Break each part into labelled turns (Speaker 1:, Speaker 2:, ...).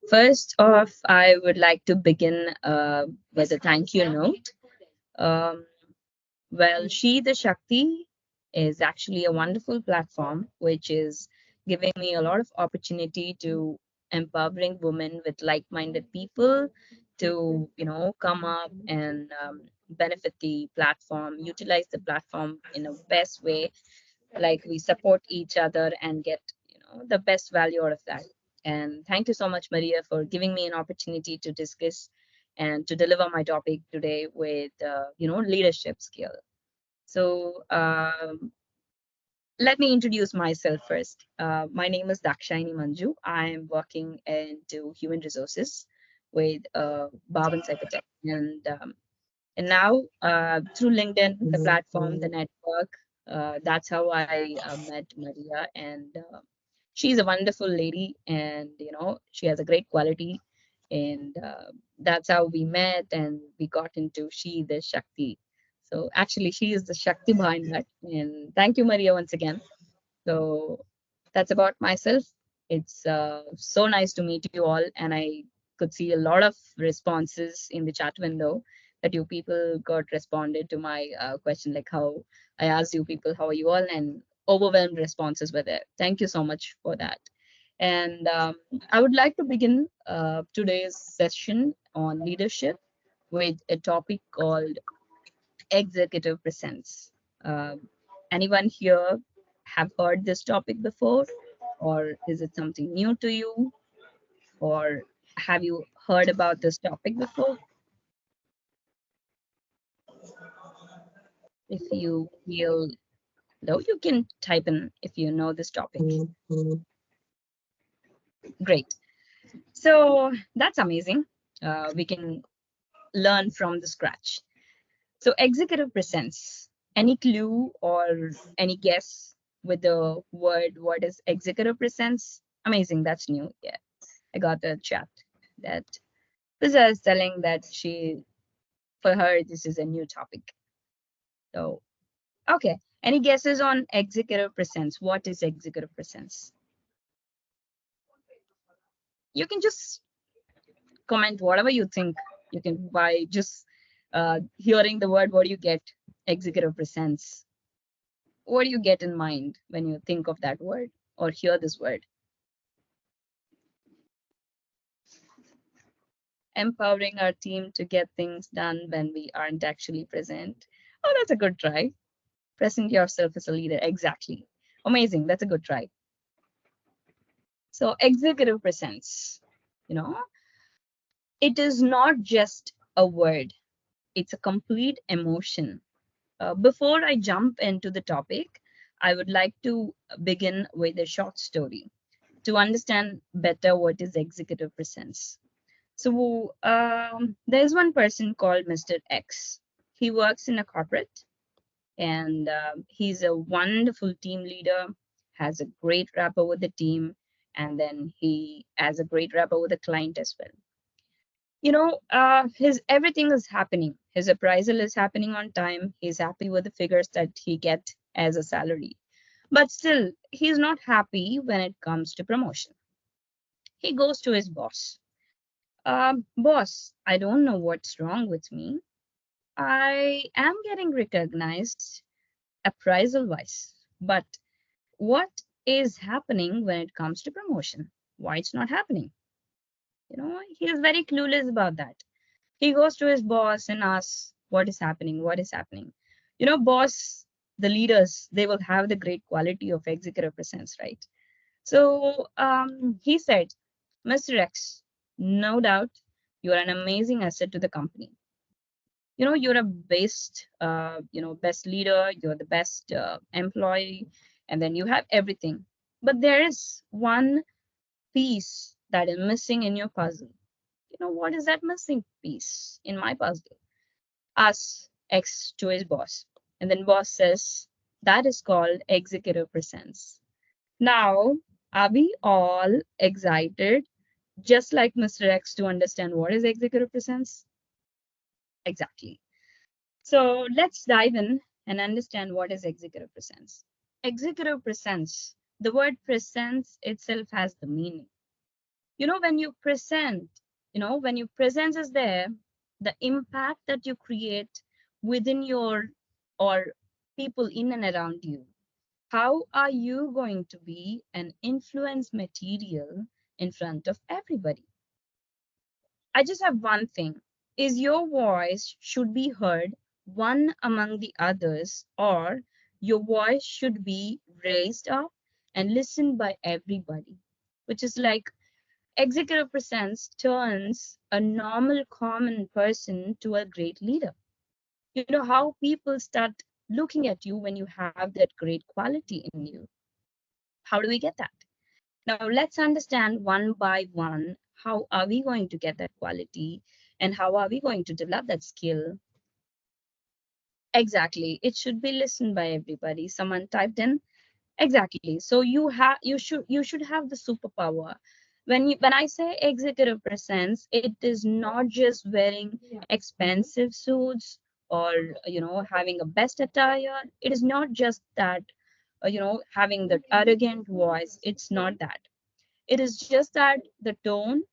Speaker 1: First off, I would like to begin with a thank you note. Um, She the Shakti is actually a wonderful platform which is giving me a lot of opportunity to empowering women with like-minded people to, come up and benefit the platform, utilize the platform in a best way, like we support each other and get the best value out of that. And thank you so much, Maria, for giving me an opportunity to discuss and to deliver my topic today with leadership skill. So let me introduce myself first. My name is Dakshayani Manju. I'm working into human resources with Bhavan Psychotech. And now, through LinkedIn, the platform, the network, that's how I met Maria. And she's a wonderful lady, and she has a great quality. And that's how we met, and we got into She the Shakti. So actually, she is the Shakti behind that. And thank you, Maria, once again. So that's about myself. It's so nice to meet you all, and I could see a lot of responses in the chat window that you people got responded to my question, like how I asked you people, how are you all, and overwhelmed responses were there. Thank you so much for that. And I would like to begin today's session on leadership with a topic called executive presence. Anyone here have heard this topic before, or is it something new to you, or have you heard about this topic before? If you feel low, you can type in if you know this topic. Great. So that's amazing. We can learn from the scratch. So executive presence. Any clue or any guess with the word what is executive presence? Amazing. That's new. Yeah. I got the chat that Pizza is telling that for her, this is a new topic. So, okay. Any guesses on executive presence? What is executive presence? You can just comment whatever you think. You can by just hearing the word, what do you get? Executive presence. What do you get in mind when you think of that word or hear this word? Empowering our team to get things done when we aren't actually present. Oh, that's a good try. Present yourself as a leader. Exactly. Amazing. That's a good try. So, executive presence, you know, it is not just a word, it's a complete emotion. Before I jump into the topic, I would like to begin with a short story to understand better what is executive presence. So, there's one person called Mr. X. He works in a corporate, and he's a wonderful team leader, has a great rapport with the team, and then he has a great rapport with the client as well. His everything is happening. His appraisal is happening on time. He's happy with the figures that he get as a salary, but still he's not happy when it comes to promotion. He goes to his boss. Boss, I don't know what's wrong with me. I am getting recognized appraisal wise, but what is happening when it comes to promotion? Why it's not happening? He is very clueless about that. He goes to his boss and asks, what is happening? What is happening? Boss, the leaders, they will have the great quality of executive presence, right? So he said, Mr. X, no doubt you are an amazing asset to the company. You're a best leader, you're the best employee, and then you have everything. But there is one piece that is missing in your puzzle. What is that missing piece in my puzzle? Asks X to his boss. And then boss says, that is called executive presence. Now, are we all excited, just like Mr. X, to understand what is executive presence? Exactly. So let's dive in and understand what is executive presence. Executive presence, the word presence itself has the meaning. When you present, when your presence is there, the impact that you create within your or people in and around you, how are you going to be an influence material in front of everybody? I just have one thing. Is your voice should be heard one among the others, or your voice should be raised up and listened by everybody, which is like executive presence turns a normal common person to a great leader. How people start looking at you when you have that great quality in you. How do we get that? Now, let's understand one by one, how are we going to get that quality and how are we going to develop that skill? Exactly. It should be listened by everybody. Someone typed in exactly. So you should have the superpower. When I say executive presence, it is not just wearing expensive suits or having a best attire. It is not just that having that arrogant voice. It's not that. It is just that the tone,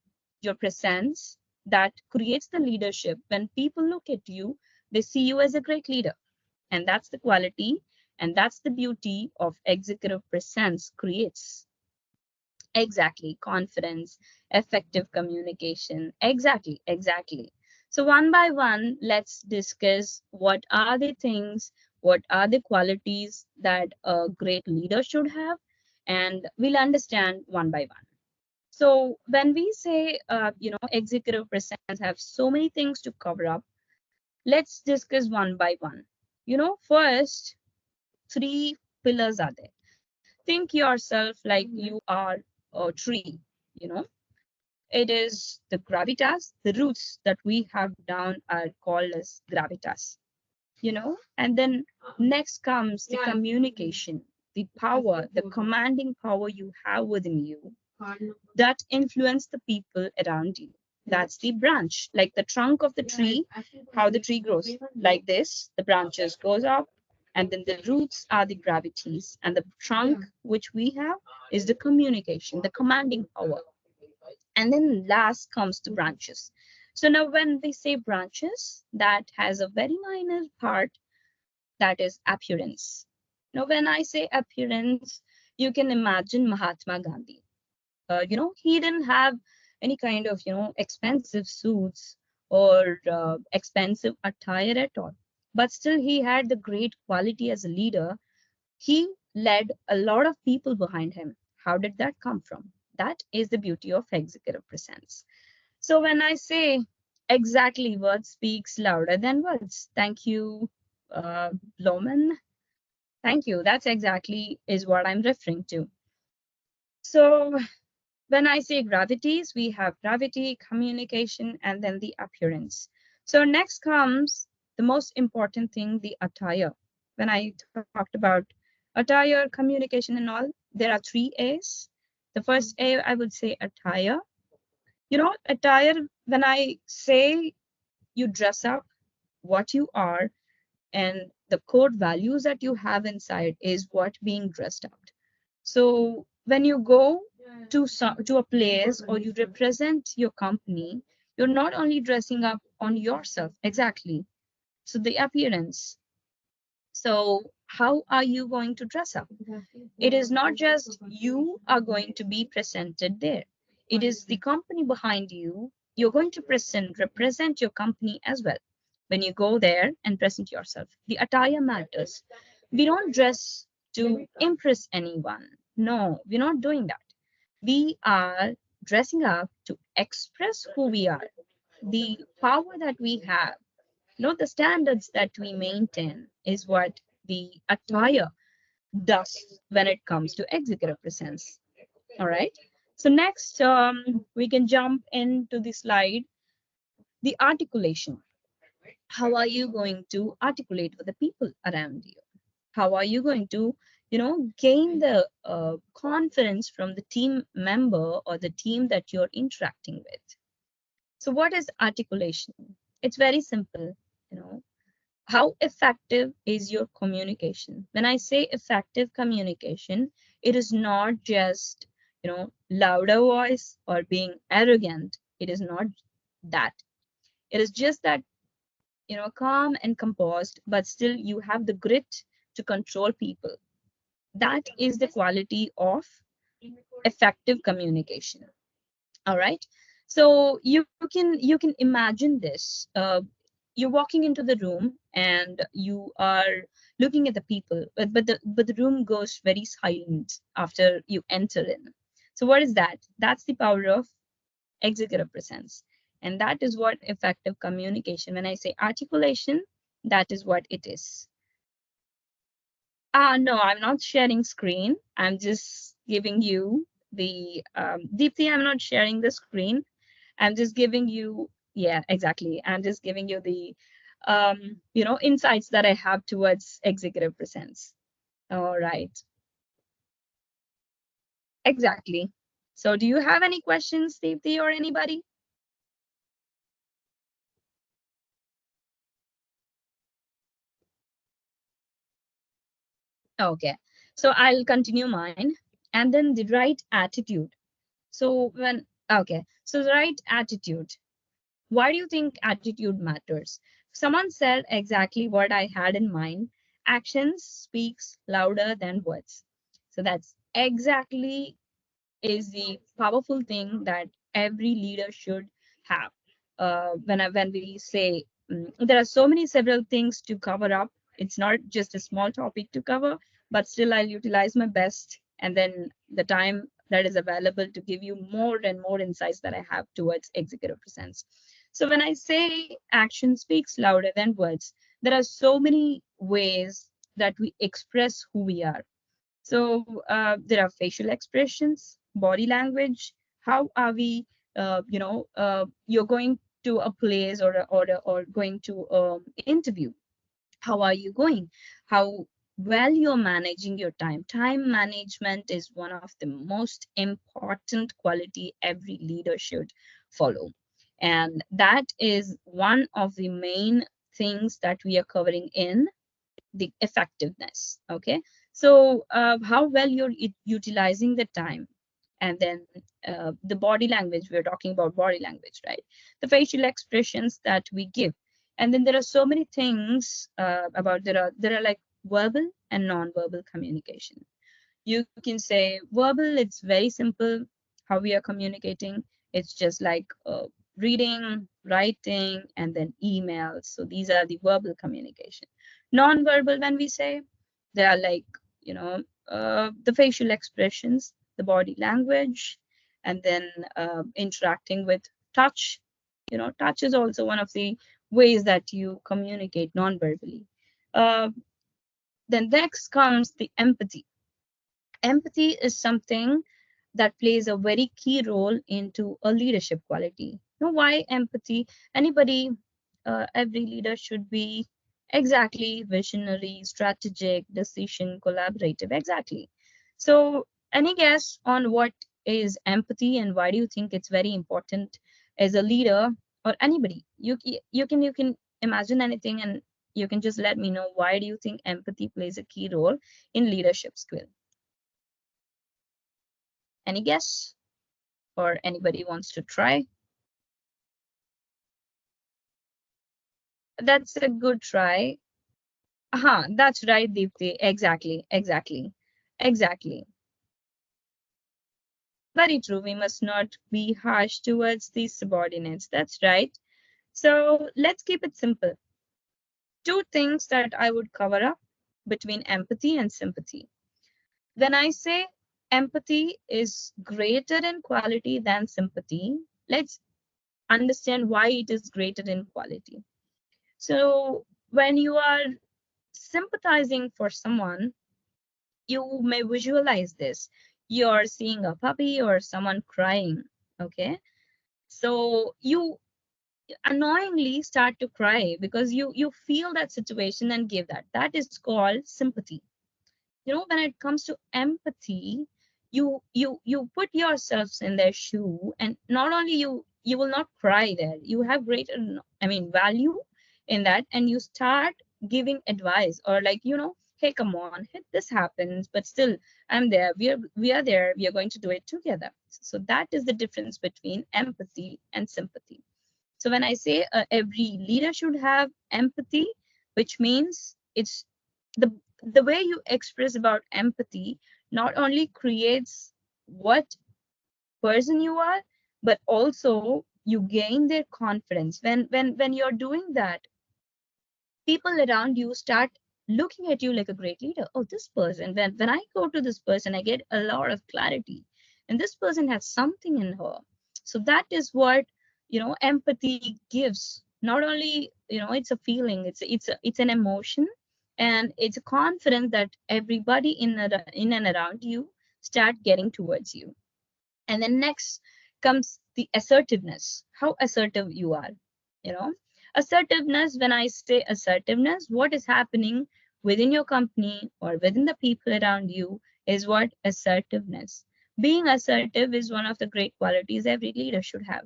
Speaker 1: your presence, that creates the leadership. When people look at you, they see you as a great leader. And that's the quality and that's the beauty of executive presence creates. Exactly. Confidence, effective communication. Exactly. Exactly. So, one by one, let's discuss what are the things, what are the qualities that a great leader should have, and we'll understand one by one. So when we say, executive presence have so many things to cover up, let's discuss one by one. First, three pillars are there. Think yourself like you are a tree, you know. It is the gravitas, the roots that we have down are called as gravitas, and then next comes the communication, the power, the commanding power you have within you that influence the people around you. That's the branch, like the trunk of the tree, how the tree grows. Like this, the branches goes up, and then the roots are the gravities, and the trunk which we have is the communication, the commanding power. And then last comes the branches. So now when we say branches, that has a very minor part, that is appearance. Now when I say appearance, you can imagine Mahatma Gandhi. He didn't have any kind of expensive suits or expensive attire at all, but still he had the great quality as a leader. He led a lot of people behind him. How did that come from? That is the beauty of executive presence. So when I say exactly, words speaks louder than words. Thank you, Loman. Thank you. That's exactly is what I'm referring to. So when I say gravities, we have gravity, communication, and then the appearance. So next comes the most important thing, the attire. When I talked about attire, communication, and all, there are three A's. The first A, I would say attire. Attire, when I say you dress up, what you are, and the core values that you have inside is what being dressed up. So when you go to a place or you represent your company, you're not only dressing up on yourself, exactly. So the appearance. So how are you going to dress up? It is not just you are going to be presented there. It is the company behind you. You're going to represent your company as well. When you go there and present yourself, the attire matters. We don't dress to impress anyone. No, we're not doing that. We are dressing up to express who we are, the power that we have, the standards that we maintain is what the attire does when it comes to executive presence. All right. So next, we can jump into the slide, the articulation. How are you going to articulate with the people around you? How are you going to, gain the confidence from the team member or the team that you're interacting with? So what is articulation? It's very simple, you know, how effective is your communication? When I say effective communication, it is not just louder voice or being arrogant. It is not that. It is just that, calm and composed, but still you have the grit to control people. That is the quality of effective communication. All right. So you can imagine this. You're walking into the room and you are looking at the people, but the room goes very silent after you enter in. So what is that? That's the power of executive presence, and that is what effective communication. When I say articulation, that is what it is. No, I'm not sharing screen. I'm just giving you the Deepthi. I'm not sharing the screen. I'm just giving you, yeah, exactly. I'm just giving you the, insights that I have towards executive presence. All right, exactly. So, do you have any questions, Deepthi, or anybody? Okay, so I'll continue mine, and then the right attitude. So so the right attitude. Why do you think attitude matters? Someone said exactly what I had in mind. Actions speaks louder than words. So that's exactly is the powerful thing that every leader should have. When we say there are so many several things to cover up, it's not just a small topic to cover, but still I'll utilize my best and then the time that is available to give you more and more insights that I have towards executive presence. So when I say action speaks louder than words, there are so many ways that we express who we are. So there are facial expressions, body language. How are we? You're going to a place or going to interview. How are you going? How well you're managing your time. Time management is one of the most important quality every leader should follow, and that is one of the main things that we are covering in the effectiveness. Okay, so how well you're utilizing the time, and then the body language. We're talking about body language, right? The facial expressions that we give, and then there are so many things about there are like verbal and non-verbal communication. You can say verbal, it's very simple how we are communicating. It's just like reading, writing, and then emails. So these are the verbal communication. Non-verbal, when we say, they are like, you know, the facial expressions, the body language, and then interacting with touch. Touch is also one of the ways that you communicate non-verbally. Uh, then next comes the empathy. Empathy is something that plays a very key role into a leadership quality. Why empathy? Anybody, every leader should be exactly visionary, strategic, decision, collaborative. Exactly. So, any guess on what is empathy and why do you think it's very important as a leader or anybody? You can imagine anything and you can just let me know why do you think empathy plays a key role in leadership skill. Any guess? Or anybody wants to try? That's a good try. That's right, Deepthi. Exactly, exactly, exactly. Very true. We must not be harsh towards these subordinates. That's right. So let's keep it simple. Two things that I would cover up between empathy and sympathy. When I say empathy is greater in quality than sympathy, let's understand why it is greater in quality. So when you are sympathizing for someone, you may visualize this. You're seeing a puppy or someone crying, okay? So you annoyingly start to cry because you feel that situation and give that. That is called sympathy. When it comes to empathy, you put yourselves in their shoe, and not only you will not cry there. You have greater, I mean, value in that, and you start giving advice or like hey, come on, hey, this happens, but still I'm there. We are there. We are going to do it together. So that is the difference between empathy and sympathy. So when I say every leader should have empathy, which means it's the the way you express about empathy not only creates what person you are, but also you gain their confidence. When you're doing that, people around you start looking at you like a great leader. Oh, this person, when I go to this person, I get a lot of clarity. And this person has something in her. So that is what, empathy gives. Not only, it's a feeling, it's an emotion, and it's a confidence that everybody in and around you start getting towards you. And then next comes the assertiveness, how assertive you are. You know, assertiveness, when I say assertiveness, what is happening within your company or within the people around you is what assertiveness. Being assertive is one of the great qualities every leader should have.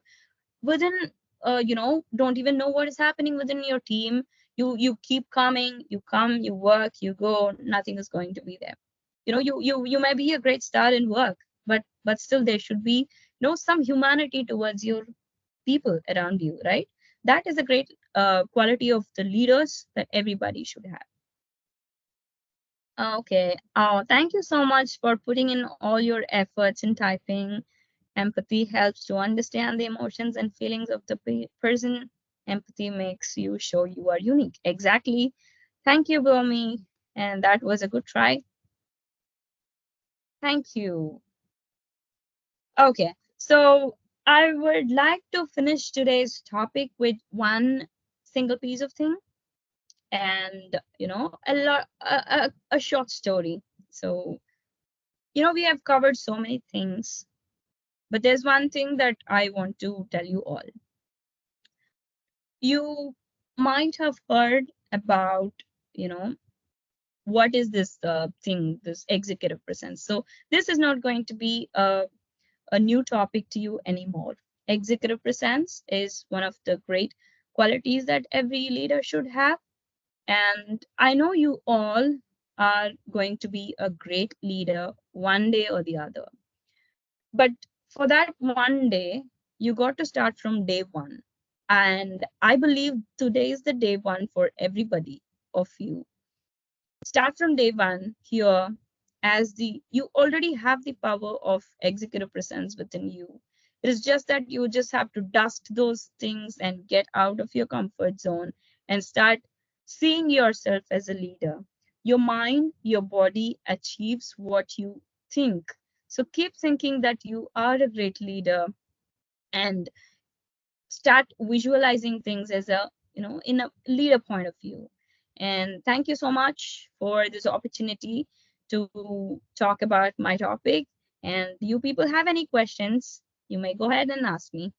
Speaker 1: Within, don't even know what is happening within your team. You keep coming, you come, you work, you go, nothing is going to be there. You may be a great star in work, but still there should be some humanity towards your people around you, right? That is a great quality of the leaders that everybody should have. Okay. Thank you so much for putting in all your efforts in typing. Empathy helps to understand the emotions and feelings of the person. Empathy makes you show you are unique. Exactly. Thank you, Bomi. And that was a good try. Thank you. Okay, so I would like to finish today's topic with one single piece of thing, and a short story. So we have covered so many things, but there's one thing that I want to tell you all. You might have heard about, you know what is this thing, this executive presence. So this is not going to be a new topic to you anymore. Executive presence is one of the great qualities that every leader should have. And I know you all are going to be a great leader one day or the other. But for that one day, you got to start from day one. And I believe today is the day one for everybody of you. Start from day one here, as the you already have the power of executive presence within you. It is just that you just have to dust those things and get out of your comfort zone and start seeing yourself as a leader. Your mind, your body achieves what you think. So keep thinking that you are a great leader, and start visualizing things as a in a leader point of view. And thank you so much for this opportunity to talk about my topic. And you people have any questions, you may go ahead and ask me.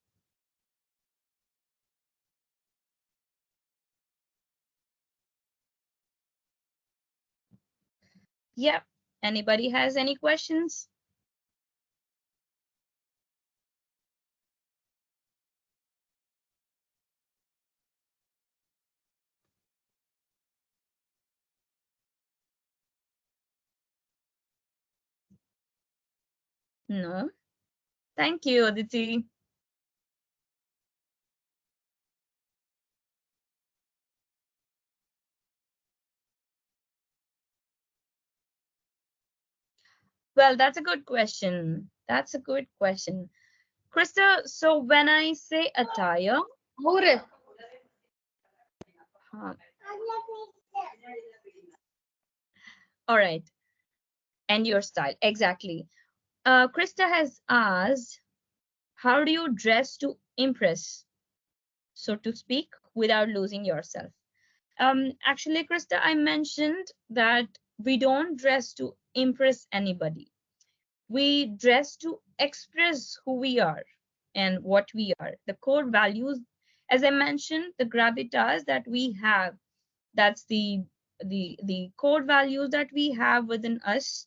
Speaker 1: Yep. Anybody has any questions? No. Thank you, Aditi. Well, that's a good question. That's a good question, Krista. So when I say attire, huh, all right, and your style, exactly. Krista has asked, how do you dress to impress, so to speak, without losing yourself? Actually, Krista, I mentioned that we don't dress to impress anybody. We dress to express who we are and what we are. The core values, as I mentioned, the gravitas that we have, that's the core values that we have within us.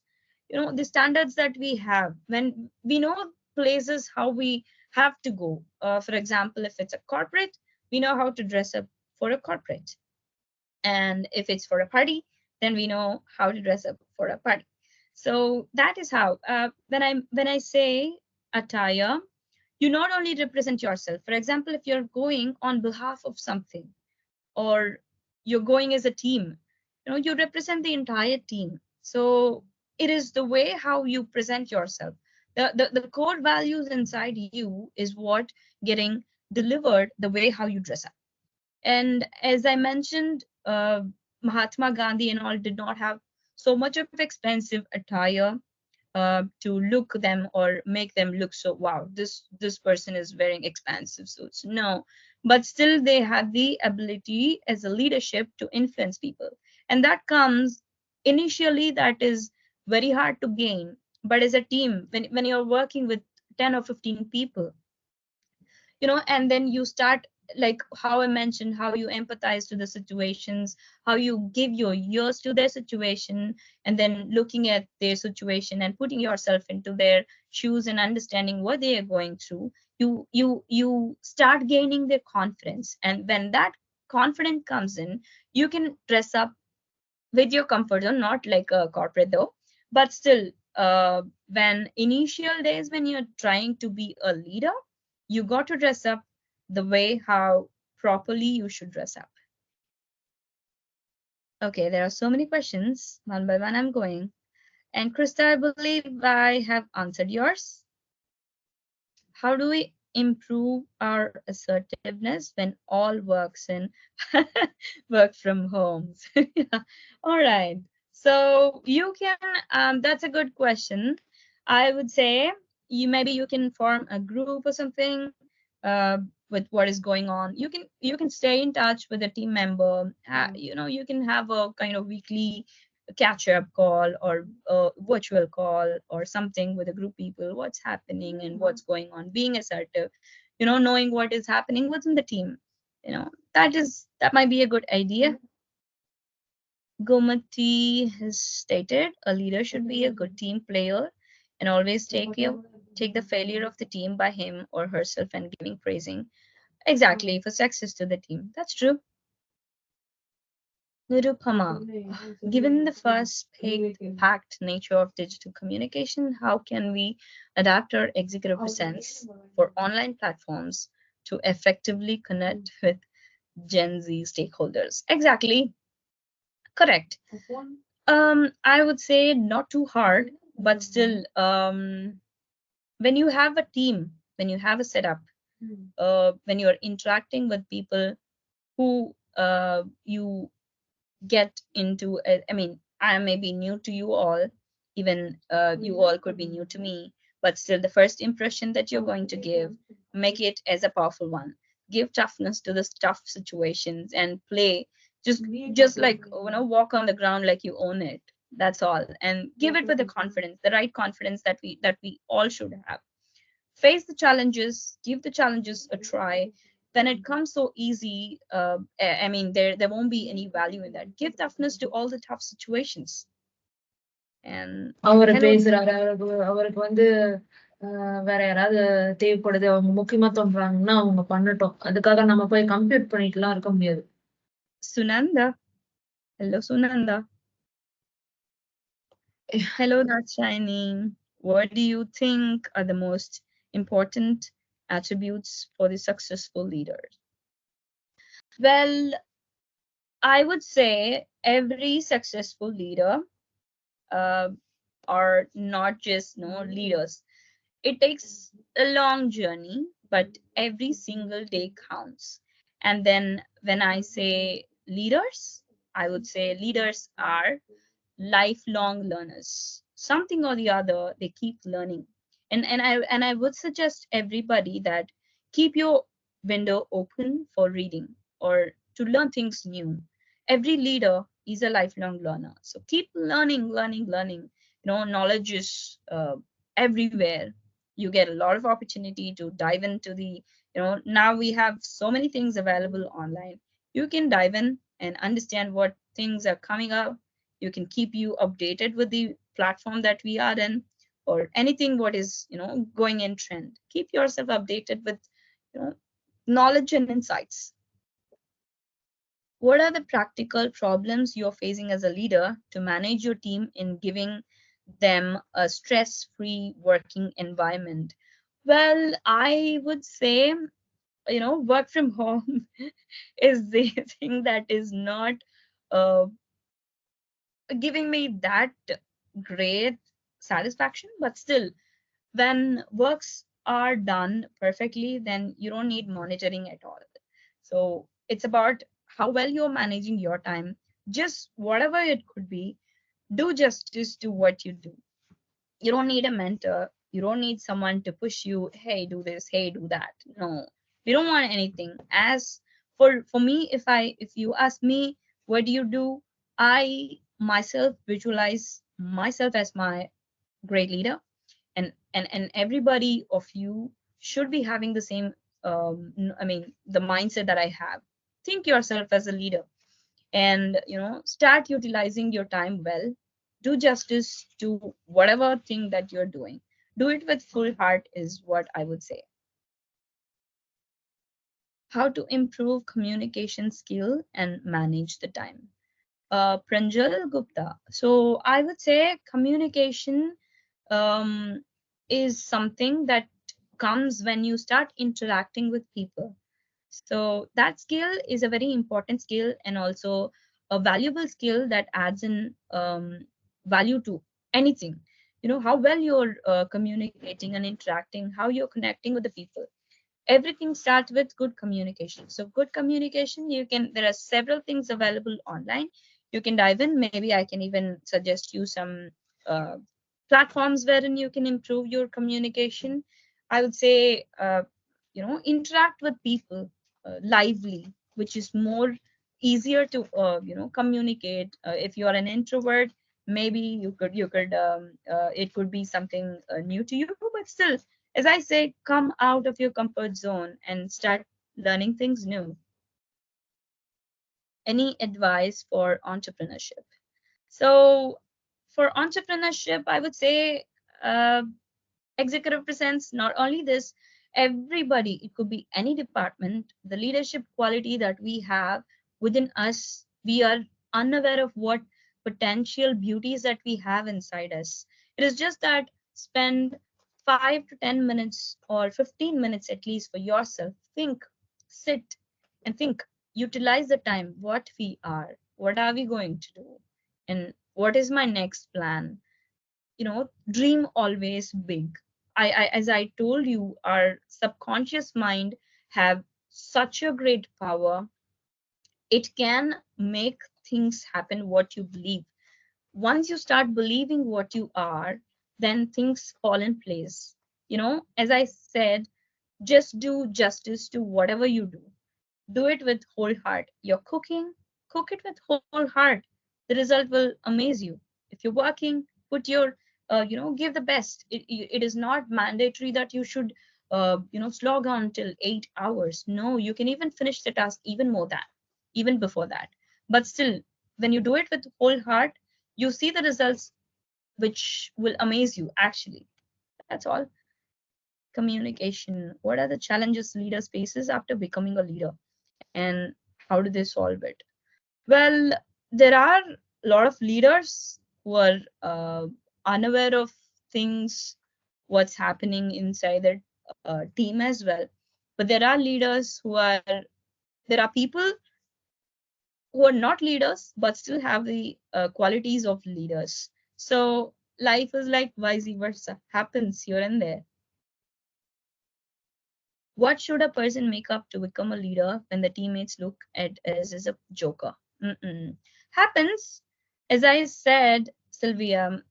Speaker 1: The standards that we have, when we know places how we have to go. For example, if it's a corporate, we know how to dress up for a corporate. And if it's for a party, then we know how to dress up for a party. So that is how, when I say attire, you not only represent yourself. For example, if you're going on behalf of something, or you're going as a team, you represent the entire team. So it is the way how you present yourself. The core values inside you is what getting delivered the way how you dress up. And as I mentioned, Mahatma Gandhi and all did not have so much of expensive attire to look them or make them look so wow, this person is wearing expensive suits. No, but still they had the ability as a leadership to influence people, and that comes initially. That is very hard to gain, but as a team, when you're working with 10 or 15 people, and then you start, like how I mentioned, how you empathize to the situations, how you give your ears to their situation, and then looking at their situation and putting yourself into their shoes and understanding what they are going through. You start gaining their confidence, and when that confidence comes in, you can dress up with your comfort zone, not like a corporate though, but still, when initial days when you're trying to be a leader, you got to dress up the way how properly you should dress up. Okay, there are so many questions. One by one, I'm going. And Krista, I believe I have answered yours. How do we improve our assertiveness when all works in work from home? Yeah. All right. So you can, that's a good question. I would say you can form a group or something with what is going on. You can stay in touch with a team member. You can have a kind of weekly catch up call or a virtual call or something with a group people, what's happening and what's going on, being assertive, knowing what is happening within the team. That might be a good idea. Gomati has stated a leader should be a good team player and always take the failure of the team by him or herself and giving praising. Exactly, for success to the team. That's true. Nirupama, given the fast-paced nature of digital communication, how can we adapt our executive presence for online platforms to effectively connect with Gen Z stakeholders? Exactly, correct. I would say not too hard, but still, when you have a team, when you have a setup, when you're interacting with people who you get into I mean, I may be new to you all, even you all could be new to me, but still the first impression that you're going to give, make it as a powerful one. Give toughness to the tough situations and play, just like, walk on the ground like you own it. That's all, and give it with the confidence, the right confidence that we all should have. Face the challenges, give the challenges a try. When it comes so easy, I mean, there won't be any value in that. Give toughness to all the tough situations. And
Speaker 2: அவரு
Speaker 1: hello,
Speaker 2: பேசுறாரு அவருக்கு வந்து வேற யாராவது தேவைப்படுது, அவங்க முக்கியமா தோன்றாங்கன்னா அவங்க பண்ணட்டும். அதுக்காக நம்ம போய் கம்ப்யூட் பண்ணிட்டுலாம் இருக்க முடியாது.
Speaker 1: Sunanda. Hello, Sunanda. Hello, Dakshayani. What do you think are the most important attributes for the successful leaders? Well, I would say every successful leader uh, are not just leaders. It takes a long journey, but every single day counts. And then when I say leaders, I would say leaders are lifelong learners. Something or the other, they keep learning. And I would suggest everybody that keep your window open for reading or to learn things new. Every leader is a lifelong learner. So keep learning, learning, learning. Knowledge is everywhere. You get a lot of opportunity to dive into now we have so many things available online. You can dive in and understand what things are coming up. You can keep you updated with the platform that we are in, or anything what is going in trend. Keep yourself updated with you know knowledge and insights. What are the practical problems you're facing as a leader to manage your team in giving them a stress free working environment? Well, I would say, work from home is the thing that is not uh, giving me that great satisfaction, but still, when works are done perfectly, then you don't need monitoring at all. So it's about how well you're managing your time. Just whatever it could be, do justice to what you do. You don't need a mentor. You don't need someone to push you, hey, do this, hey, do that. No, we don't want anything. As for me, if you ask me, what do you do? I myself visualize myself as my great leader, and everybody of you should be having the same the mindset that I have. Think yourself as a leader, and start utilizing your time well. Do justice to whatever thing that you're doing. Do it with full heart is what I would say. How to improve communication skill and manage the time. Pranjal Gupta. So I would say communication um, is something that comes when you start interacting with people. So that skill is a very important skill and also a valuable skill that adds in value to anything. How well you're communicating and interacting, how you're connecting with the people. Everything starts with good communication. So good communication, there are several things available online. You can dive in. Maybe I can even suggest you some uh, platforms wherein you can improve your communication. I would say interact with people lively, which is more easier to communicate. If you are an introvert, maybe you could it could be something new to you, but still, as I say, come out of your comfort zone and start learning things new. Any advice for entrepreneurship? So, for entrepreneurship, I would say uh, executive presents not only this, everybody, it could be any department, the leadership quality that we have within us, we are unaware of what potential beauties that we have inside us. It is just that spend 5 to 10 minutes or 15 minutes at least for yourself. Think, sit and think, utilize the time, what we are, what are we going to do, and what is my next plan. Dream always big. As I told you, our subconscious mind have such a great power. It can make things happen what you believe. Once you start believing what you are, then things fall in place. As I said, just do justice to whatever you do. Do it with whole heart. You're cooking, cook it with whole heart. The result will amaze you. If you're working, put your give the best. It is not mandatory that you should slog on till 8 hours. No, you can even finish the task even before that. But still, when you do it with whole heart, you see the results which will amaze you actually. That's all. Communication. What are the challenges leaders faces after becoming a leader, and how do they solve it? Well, there are a lot of leaders who are unaware of things, what's happening inside their team as well. But there are leaders there are people who are not leaders but still have the qualities of leaders. So life is like vice versa, happens here and there. What should a person make up to become a leader when the teammates look at as a joker? Mm-mm. Happens. As I said, Sylvia,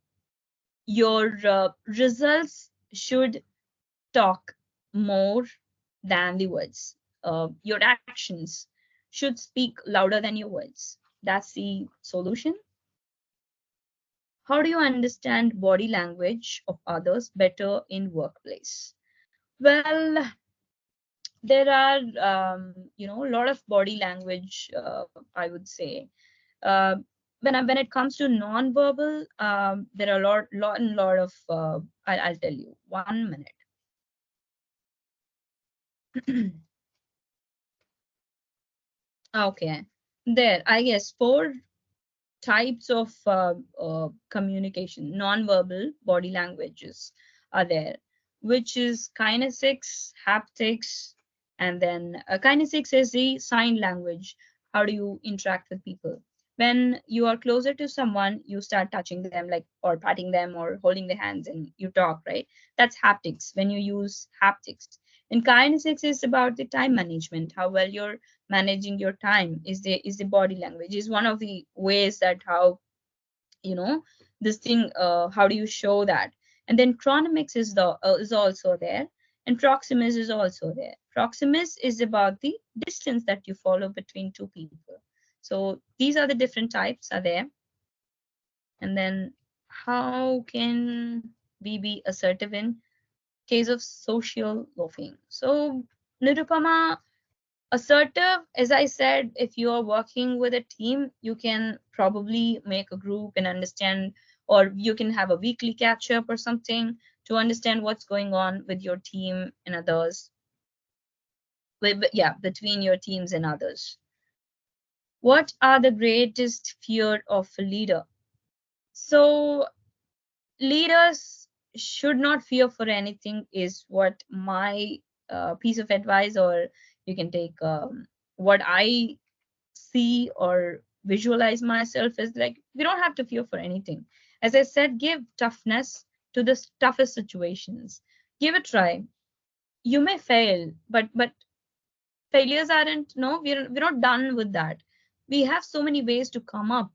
Speaker 1: your results should talk more than the words. Your actions should speak louder than your words. That's the solution. How do you understand body language of others better in workplace? Well, there are a lot of body language, I would say. uh, when it comes to non-verbal, there are a lot of I'll tell you 1 minute. Okay, There, I guess, four types of communication, non-verbal body languages are there, which is kinesics, haptics, and then kinesics is the sign language. How do you interact with people? When you are closer to someone, you start touching them, like, or patting them or holding their hands, and you talk, right? That's haptics. When you use haptics, and kinesics is about the time management, how well you're managing your time. Is the body language is one of the ways that how, you know, this thing, how do you show that? And then chronomics is also there, and proximus is also there. Proximus is about the distance that you follow between two people. So these are the different types are there. And then how can we be assertive in case of social loafing? So Nirupama, assertive, as I said, if you are working with a team, you can probably make a group and understand, or you can have a weekly catch up or something to understand what's going on with your team and others. Yeah, between your teams and others. What are the greatest fear of a leader? So leaders should not fear for anything is what my piece of advice, or you can take what I see or visualize myself as, like, we don't have to fear for anything. As I said, give toughness to the toughest situations. Give a try. You may fail, but failures aren't, no, we're not done with that. We have so many ways to come up.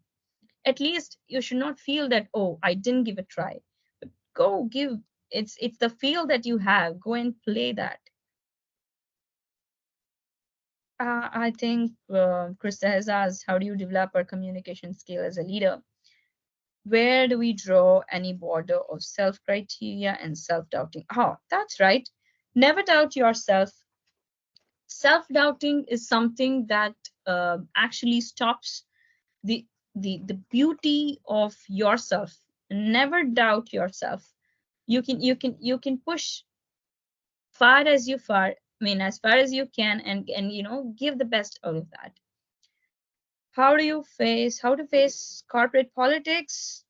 Speaker 1: At least you should not feel that, oh, I didn't give a try. But go give. It's the field that you have. Go and play that. I think Krista has asked, how do you develop our communication skill as a leader? Where do we draw any border of self criteria and self doubting? Oh, that's right. Never doubt yourself. Self doubting is something that actually stops the, the beauty of yourself. Never doubt yourself. You can push as far as you can, and give the best out of that. How to face corporate politics?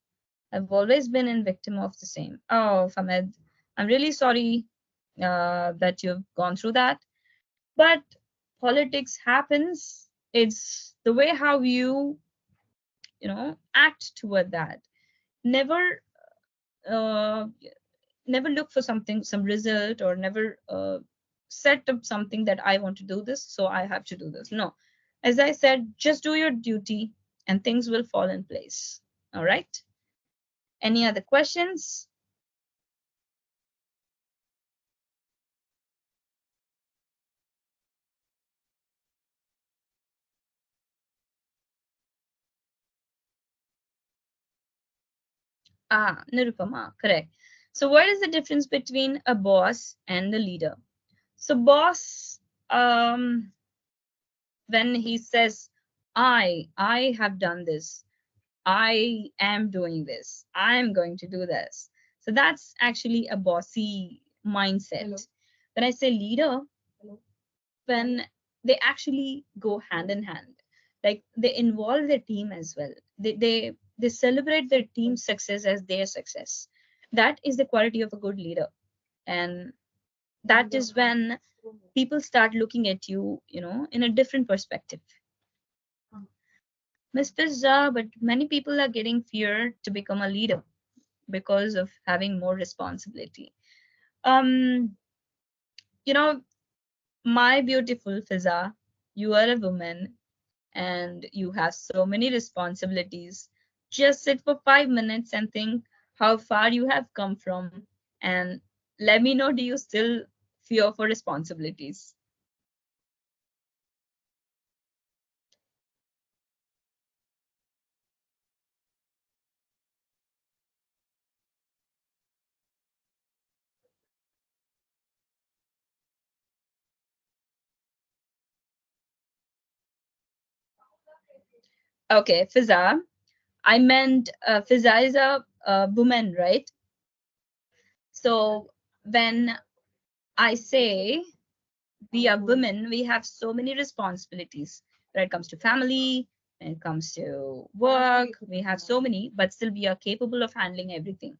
Speaker 1: I've always been a victim of the same. Oh, Famed, I'm really sorry that you've gone through that. But politics happens. It's the way how you act toward that. Never, uh, never look for some result, or never set up something that I want to do this, so I have to do this. No, as I said, just do your duty, and things will fall in place. All right. Any other questions? Ah, Nirupama, correct. So what is the difference between a boss and a leader? So boss, when he says, I have done this, I am doing this, I'm going to do this. So that's actually a bossy mindset. Hello. When I say leader, hello, when they actually go hand in hand, like they involve their team as well. They celebrate their team's success as their success. That is the quality of a good leader. And that is when people start looking at you, in a different perspective. Miss Pizza, but many people are getting fear to become a leader because of having more responsibility. Um, you know, my beautiful Fiza, you are a woman and you have so many responsibilities. Just sit for 5 minutes and think how far you have come from, and let me know, do you still fear for responsibilities? Okay, Fiza. I meant Fiza is a woman, right? So when I say we are women, we have so many responsibilities. when it comes to family, when it comes to work. We have so many, but still we are capable of handling everything.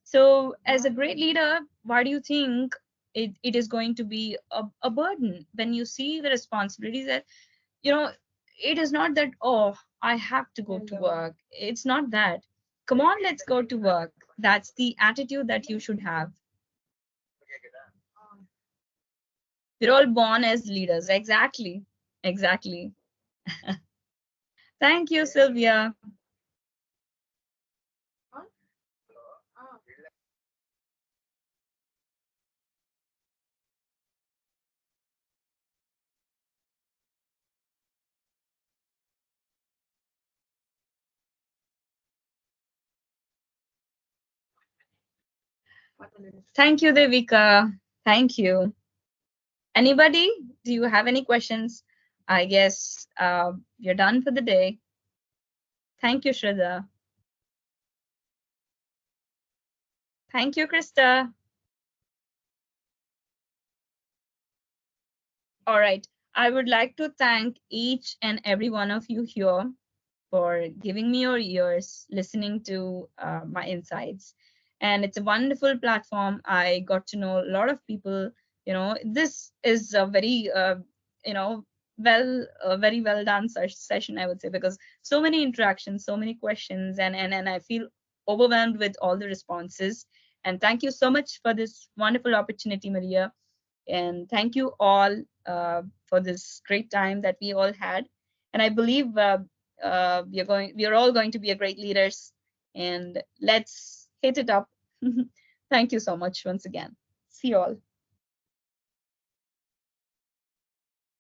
Speaker 1: So, as a great leader, why do you think it is going to be a burden when you see the responsibilities that, you know, it is not that, oh, I have to go to work. It's not that. Come on, let's go to work. That's the attitude that you should have. We're all born as leaders. Exactly. Exactly. Thank you, Sylvia. Thank you, Devika. Thank you. Anybody? Do you have any questions? I guess you're done for the day. Thank you, Shraddha. Thank you, Krista. All right. I would like to thank each and every one of you here for giving me your ears, listening to my insights. And it's a wonderful platform. I got to know a lot of people. This is a very, you know, very well done session, I would say, because so many interactions, so many questions, and I feel overwhelmed with all the responses. And thank you so much for this wonderful opportunity, Maria. And thank you all for this great time that we all had. And I believe we are all going to be a great leaders. And let's hit it up. Thank you so much once again. See you all.